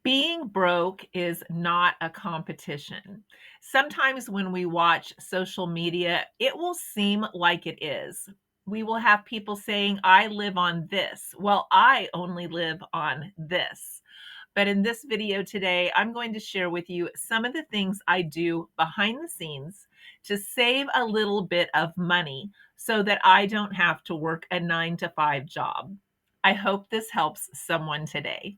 Being broke is not a competition. Sometimes when we watch social media, it will seem like it is. We will have people saying, I live on this. Well, I only live on this. But in this video today, I'm going to share with you some of the things I do behind the scenes to save a little bit of money so that I don't have to work a 9 to 5 job. I hope this helps someone today.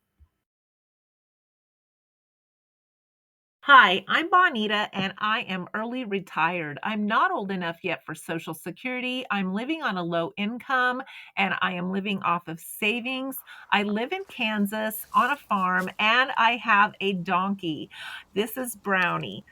Hi, I'm Bonita and I am early retired. I'm not old enough yet for Social Security. I'm living on a low income and I am living off of savings. I live in Kansas on a farm and I have a donkey. This is Brownie.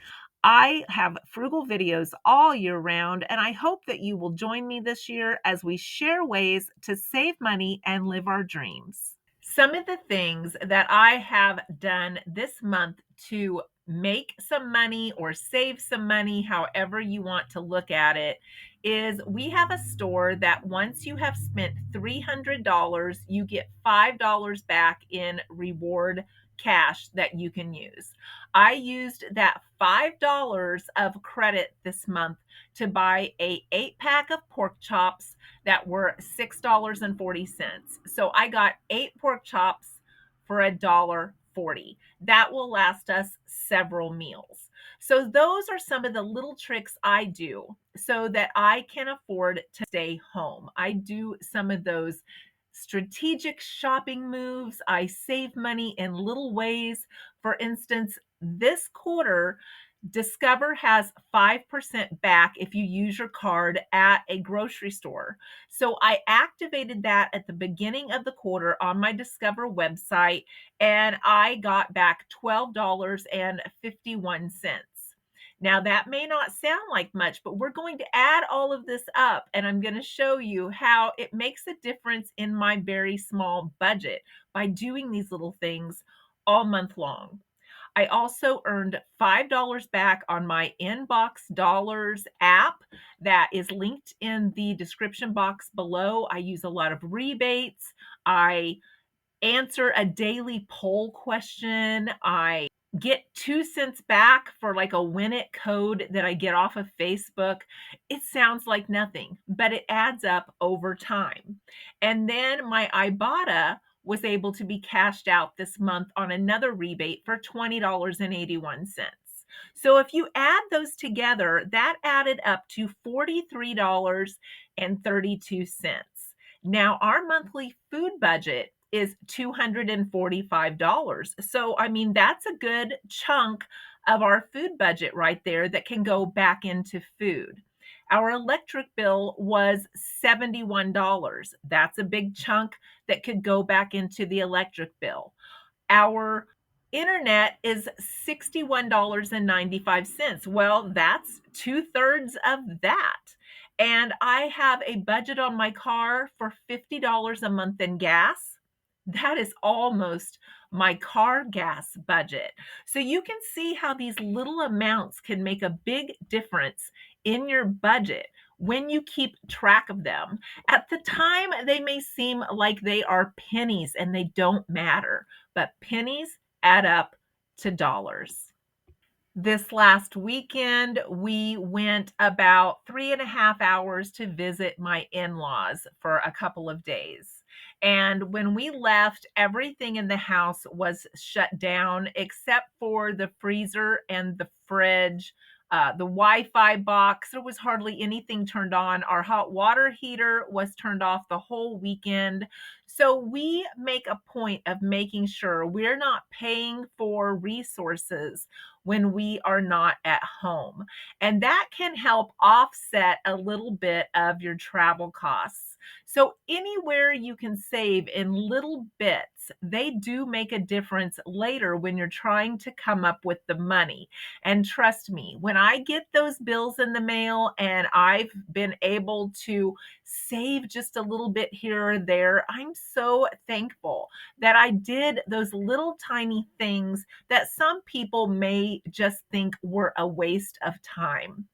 I have frugal videos all year round, and I hope that you will join me this year as we share ways to save money and live our dreams. Some of the things that I have done this month to make some money or save some money, however you want to look at it, is we have a store that once you have spent $300, you get $5 back in reward cash that you can use. I used that $5 of credit this month to buy a 8 pack of pork chops that were $6.40. So I got 8 pork chops for $1.40. That will last us several meals. So those are some of the little tricks I do so that I can afford to stay home. I do some of those strategic shopping moves. I save money in little ways. For instance, this quarter, Discover has 5% back if you use your card at a grocery store. So I activated that at the beginning of the quarter on my Discover website, and I got back $12.51. Now, that may not sound like much, but we're going to add all of this up, and I'm going to show you how it makes a difference in my very small budget by doing these little things all month long. I also earned $5 back on my Inbox Dollars app that is linked in the description box below. I use a lot of rebates. I answer a daily poll question. I get 2 cents back for like a win it code that I get off of Facebook. It sounds like nothing, but it adds up over time. And then my Ibotta was able to be cashed out this month on another rebate for $20.81. So if you add those together, that added up to $43.32. Now, our monthly food budget is $245. So, I mean, that's a good chunk of our food budget right there that can go back into food. Our electric bill was $71. That's a big chunk that could go back into the electric bill. Our internet is $61.95. Well, that's two-thirds of that. And I have a budget on my car for $50 a month in gas. That is almost my car gas budget. So you can see how these little amounts can make a big difference in your budget when you keep track of them. At the time, they may seem like they are pennies and they don't matter, but pennies add up to dollars. This last weekend, we went about 3.5 hours to visit my in laws for a couple of days. And when we left, everything in the house was shut down except for the freezer and the fridge. The Wi Fi box, there was hardly anything turned on. Our hot water heater was turned off the whole weekend. So we make a point of making sure we're not paying for resources when we are not at home. And that can help offset a little bit of your travel costs. So, anywhere you can save in little bits, they do make a difference later when you're trying to come up with the money. And trust me, when I get those bills in the mail and I've been able to save just a little bit here or there, I'm so thankful that I did those little tiny things that some people may just think were a waste of time.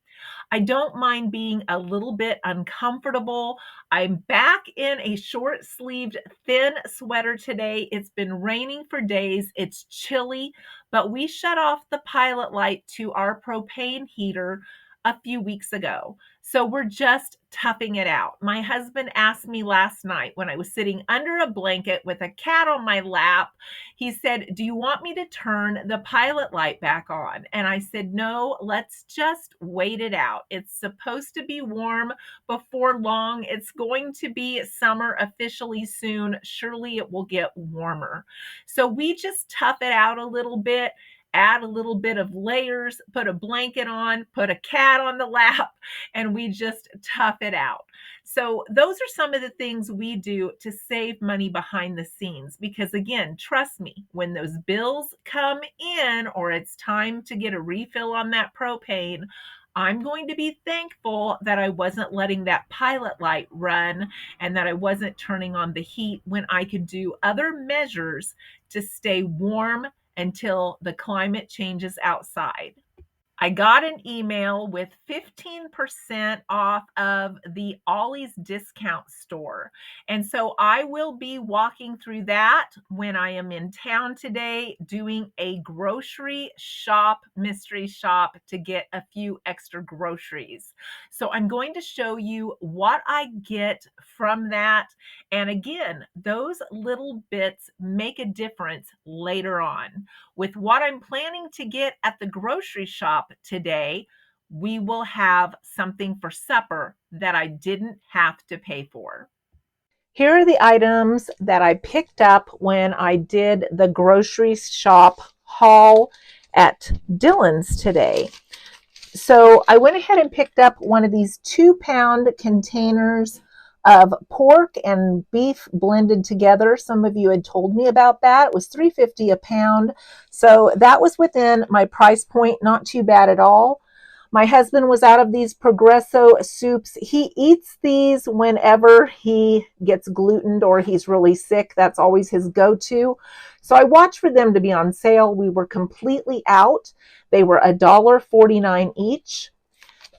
I don't mind being a little bit uncomfortable. I'm back in a short-sleeved, thin sweater today. It's been raining for days. It's chilly, but we shut off the pilot light to our propane heater a few weeks ago. So we're just toughing it out. My husband asked me last night when I was sitting under a blanket with a cat on my lap. He said, "Do you want me to turn the pilot light back on?" And I said, "No, let's just wait it out. It's supposed to be warm before long. It's going to be summer officially soon. Surely it will get warmer." So we just tough it out a little bit, add a little bit of layers, put a blanket on, put a cat on the lap, and we just tough it out. So those are some of the things we do to save money behind the scenes. Because again, trust me, when those bills come in or it's time to get a refill on that propane, I'm going to be thankful that I wasn't letting that pilot light run and that I wasn't turning on the heat when I could do other measures to stay warm until the climate changes outside. I got an email with 15% off of the Ollie's discount store. And so I will be walking through that when I am in town today, doing a grocery shop, mystery shop to get a few extra groceries. So I'm going to show you what I get from that. And again, those little bits make a difference later on. With what I'm planning to get at the grocery shop today, we will have something for supper that I didn't have to pay for. Here are the items that I picked up when I did the grocery shop haul at Dillon's today. So I went ahead and picked up one of these 2-pound containers of pork and beef blended together. Some of you had told me about that. It was $3.50 a pound. So that was within my price point, not too bad at all. My husband was out of these Progresso soups. He eats these whenever he gets glutened or he's really sick. That's always his go-to. So I watched for them to be on sale. We were completely out. They were $1.49 each.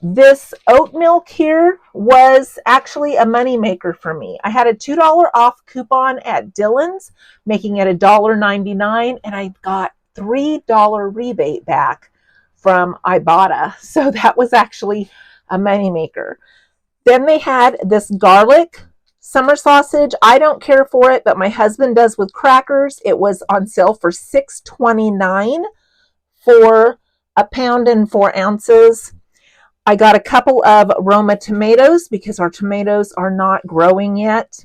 This oat milk here was actually a moneymaker for me. I had a $2 off coupon at Dillon's, making it $1.99, and I got $3 rebate back from Rebate. So that was actually a moneymaker. Then they had this garlic summer sausage. I don't care for it, but my husband does with crackers. It was on sale for $6.29 for a pound and 4 ounces. I got a couple of Roma tomatoes because our tomatoes are not growing yet.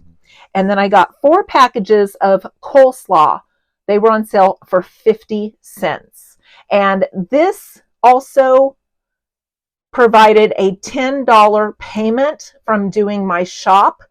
And then I got 4 packages of coleslaw. They were on sale for 50 cents. And this also provided a $10 payment from doing my shop.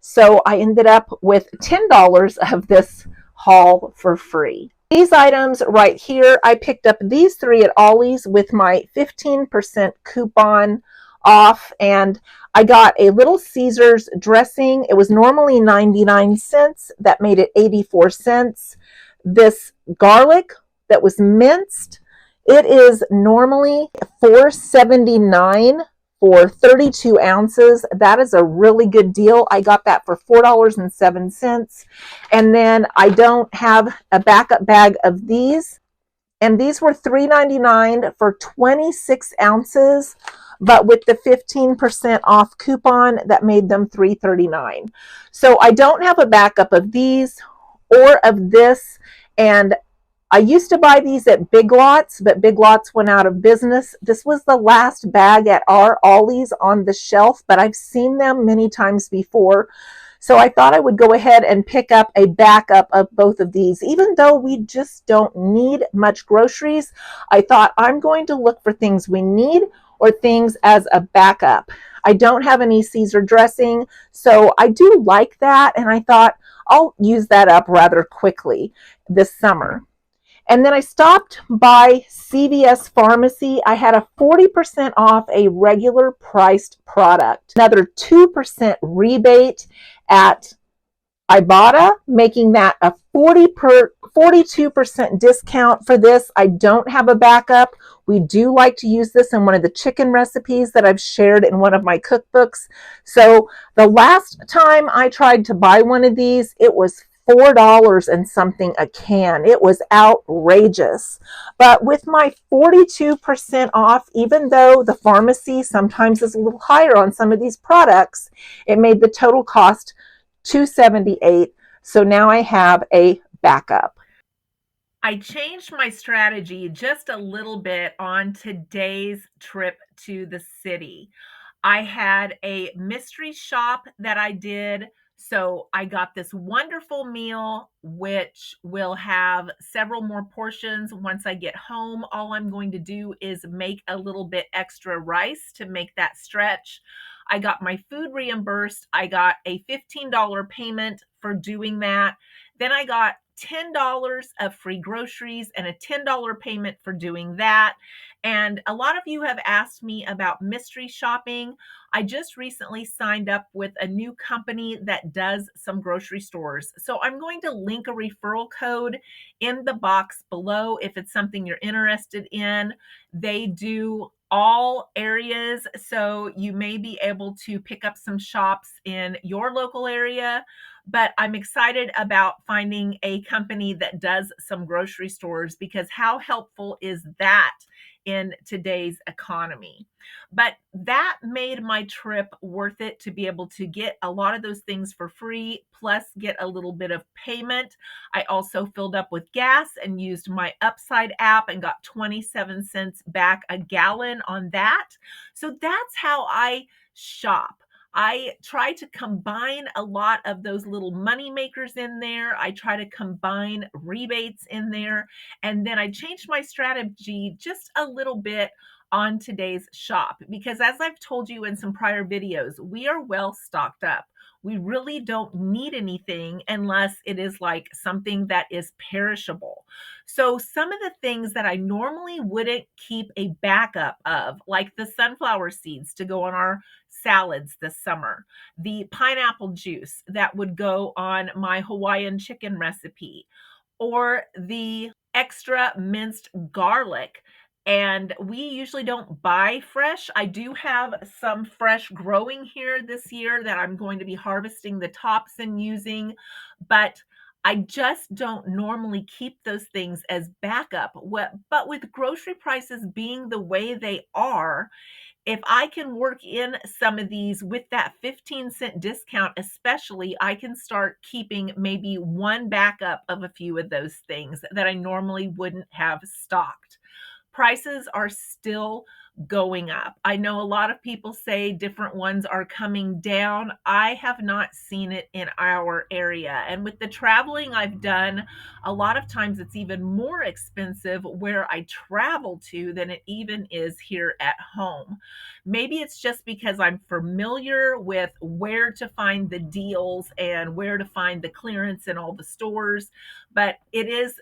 So I ended up with $10 of this haul for free. These items right here, I picked up these 3 at Ollie's with my 15% coupon off, and I got a Little Caesars dressing. It was normally 99 cents. That made it 84 cents. This garlic that was minced, it is normally $4.79 for 32 ounces. That is a really good deal. I got that for $4.07. And then I don't have a backup bag of these. And these were $3.99 for 26 ounces. But with the 15% off coupon, that made them $3.39. So I don't have a backup of these or of this. And I used to buy these at Big Lots, but Big Lots went out of business. This was the last bag at our Ollie's on the shelf, but I've seen them many times before. So I thought I would go ahead and pick up a backup of both of these. Even though we just don't need much groceries, I thought I'm going to look for things we need or things as a backup. I don't have any Caesar dressing, so I do like that, and I thought I'll use that up rather quickly this summer. And then I stopped by CVS Pharmacy. I had a 40% off a regular priced product. Another 2% rebate at Rebate, making that a 42% discount for this. I don't have a backup. We do like to use this in one of the chicken recipes that I've shared in one of my cookbooks. So the last time I tried to buy one of these, it was $4 and something a can. It was outrageous. But with my 42% off, even though the pharmacy sometimes is a little higher on some of these products, it made the total cost $278. So now I have a backup. I changed my strategy just a little bit on today's trip to the city. I had a mystery shop that I did. So I got this wonderful meal, which will have several more portions once I get home. All I'm going to do is make a little bit extra rice to make that stretch. I got my food reimbursed. I got a $15 payment for doing that. Then I got $10 of free groceries and a $10 payment for doing that. And a lot of you have asked me about mystery shopping. I just recently signed up with a new company that does some grocery stores. So I'm going to link a referral code in the box below if it's something you're interested in. They do all areas, so you may be able to pick up some shops in your local area. But I'm excited about finding a company that does some grocery stores, because how helpful is that in today's economy? But that made my trip worth it, to be able to get a lot of those things for free, plus get a little bit of payment. I also filled up with gas and used my Upside app and got 27 cents back a gallon on that. So that's how I shop. I try to combine a lot of those little money makers in there. I try to combine rebates in there. And then I changed my strategy just a little bit on today's shop, because as I've told you in some prior videos, we are well stocked up. We really don't need anything unless it is like something that is perishable. So some of the things that I normally wouldn't keep a backup of, like the sunflower seeds to go on our salads this summer, the pineapple juice that would go on my Hawaiian chicken recipe, or the extra minced garlic. And we usually don't buy fresh. I do have some fresh growing here this year that I'm going to be harvesting the tops and using, but I just don't normally keep those things as backup. But with grocery prices being the way they are, if I can work in some of these with that 15-cent discount, especially, I can start keeping maybe one backup of a few of those things that I normally wouldn't have stocked. Prices are still going up. I know a lot of people say different ones are coming down. I have not seen it in our area. And with the traveling I've done, a lot of times it's even more expensive where I travel to than it even is here at home. Maybe it's just because I'm familiar with where to find the deals and where to find the clearance in all the stores, but it is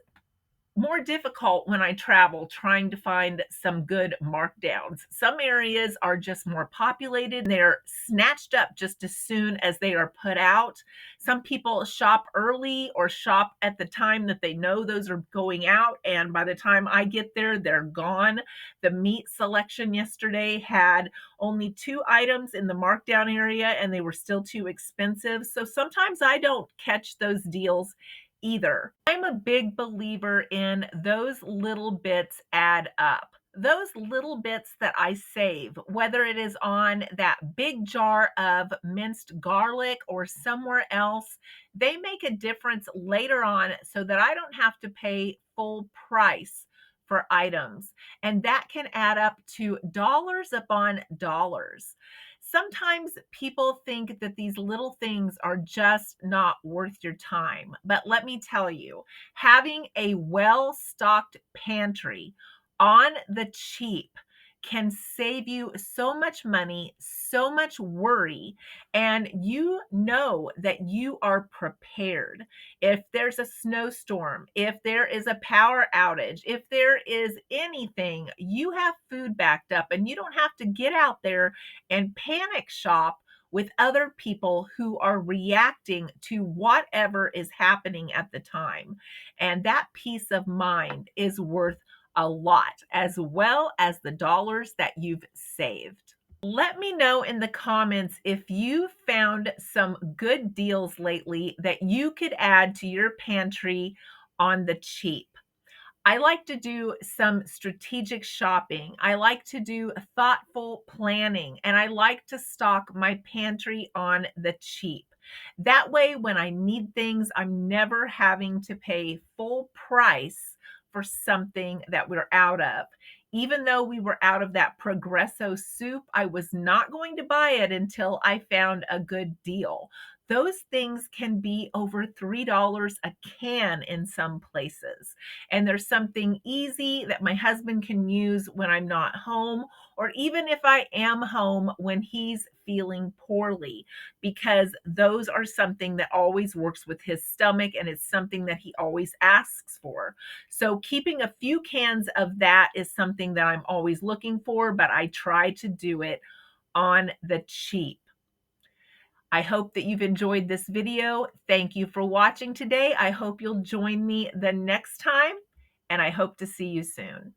more difficult when I travel trying to find some good markdowns. Some areas are just more populated. They're snatched up just as soon as they are put out. Some people shop early or shop at the time that they know those are going out. And by the time I get there, they're gone. The meat selection yesterday had only 2 items in the markdown area, and they were still too expensive. So sometimes I don't catch those deals either. I'm a big believer in those little bits add up. Those little bits that I save, whether it is on that big jar of minced garlic or somewhere else, they make a difference later on, so that I don't have to pay full price for items. And that can add up to dollars upon dollars. Sometimes people think that these little things are just not worth your time. But let me tell you, having a well stocked pantry on the cheap can save you so much money, so much worry, and you know that you are prepared. If there's a snowstorm, if there is a power outage, if there is anything, you have food backed up, and you don't have to get out there and panic shop with other people who are reacting to whatever is happening at the time. And that peace of mind is worth a lot, as well as the dollars that you've saved. Let me know in the comments if you found some good deals lately that you could add to your pantry on the cheap. I like to do some strategic shopping. I like to do thoughtful planning, and I like to stock my pantry on the cheap. That way, when I need things, I'm never having to pay full price for something that we're out of. Even though we were out of that Progresso soup, I was not going to buy it until I found a good deal. Those things can be over $3 a can in some places. And there's something easy that my husband can use when I'm not home, or even if I am home when he's feeling poorly, because those are something that always works with his stomach and it's something that he always asks for. So, keeping a few cans of that is something that I'm always looking for, but I try to do it on the cheap. I hope that you've enjoyed this video. Thank you for watching today. I hope you'll join me the next time, and I hope to see you soon.